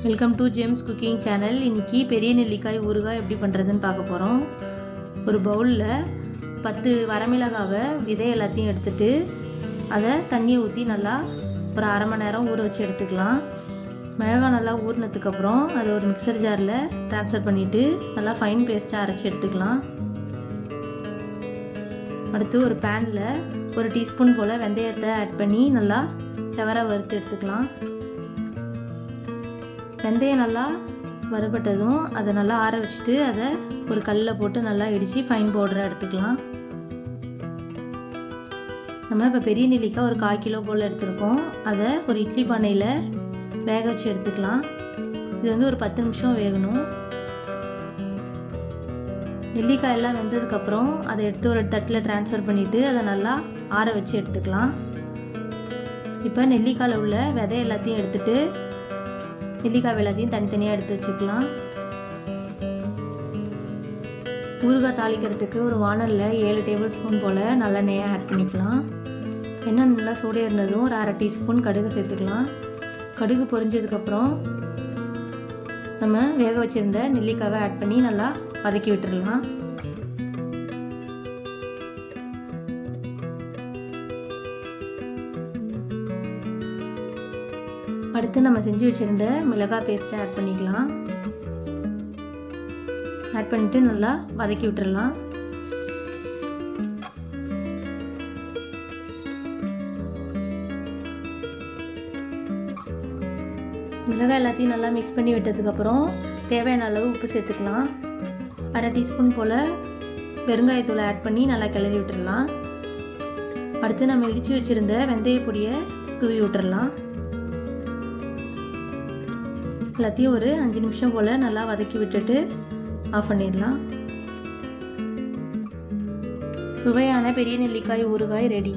Welcome to James cooking channel. இன்றைக்கி பெரிய நெல்லிக்காய் ஊறுகாய் எப்படி பண்ணுறதுன்னு பார்க்க போகிறோம். ஒரு பவுலில் 10 வரமிளகாவை விதை எல்லாத்தையும் எடுத்துகிட்டு அதை தண்ணியை ஊற்றி நல்லா ஒரு அரை மணி நேரம் ஊற வச்சு எடுத்துக்கலாம். மிளகாய் நல்லா ஊறினதுக்கப்புறம் அதை ஒரு மிக்சர் ஜாரில் ட்ரான்ஸ்ஃபர் பண்ணிவிட்டு நல்லா ஃபைன் பேஸ்ட்டாக அரைச்சி எடுத்துக்கலாம். அடுத்து ஒரு பேனில் ஒரு டீஸ்பூன் போல் வெந்தயத்தை ஆட் பண்ணி நல்லா செவர வறுத்து எடுத்துக்கலாம். வெந்தயம் நல்லா வறுபட்டதும் அதை நல்லா ஆற வச்சுட்டு அதை ஒரு கல்லில் போட்டு நல்லா இடித்து ஃபைன் பவுடராக எடுத்துக்கலாம். நம்ம இப்போ பெரிய நெல்லிக்காய் ஒரு 1/4 கிலோ போல் எடுத்துருக்கோம். அதை ஒரு இட்லி பானையில் வேக வச்சு எடுத்துக்கலாம். இது வந்து ஒரு 10 நிமிஷம் வேகணும். நெல்லிக்காய் எல்லாம் வெந்ததுக்கப்புறம் அதை எடுத்து ஒரு தட்டில் ட்ரான்ஸ்ஃபர் பண்ணிவிட்டு அதை நல்லா ஆற வச்சு எடுத்துக்கலாம். இப்போ நெல்லிக்காயில் உள்ள விதை எல்லாத்தையும் எடுத்துகிட்டு நெல்லிக்காய் எல்லாத்தையும் தனித்தனியாக எடுத்து வச்சுக்கலாம். ஊறுகாய் தாளிக்கிறதுக்கு ஒரு வானலில் 7 டேபிள் ஸ்பூன் போல் நல்லெண்ணெயை ஆட் பண்ணிக்கலாம். எண்ணெய் நல்லா சூடு இருந்ததும் ஒரு அரை டீஸ்பூன் கடுகு சேர்த்துக்கலாம். கடுகு பொரிஞ்சதுக்கப்புறம் நம்ம வேக வச்சுருந்த நெல்லிக்காவை ஆட் பண்ணி நல்லா வதக்கி விட்டுடலாம். அடுத்து நம்ம செஞ்சு வச்சுருந்த மிளகாய் பேஸ்ட்டை ஆட் பண்ணிக்கலாம். ஆட் பண்ணிவிட்டு நல்லா வதக்கி விட்டுடலாம். மிளகாய் எல்லாத்தையும் நல்லா மிக்ஸ் பண்ணி விட்டதுக்கப்புறம் தேவையான அளவு உப்பு சேர்த்துக்கலாம். அரை டீஸ்பூன் போல் பெருங்காயத்தூளை ஆட் பண்ணி நல்லா கிளறி விட்டுடலாம். அடுத்து நம்ம இடித்து வச்சுருந்த வெந்தய பொடியை தூவி விட்டுடலாம். எல்லாத்தையும் ஒரு 5 நிமிஷம் போல் நல்லா வதக்கி விட்டுட்டு ஆஃப் பண்ணிடலாம். சுவையான பெரிய நெல்லிக்காய் ஊறுகாய் ரெடி.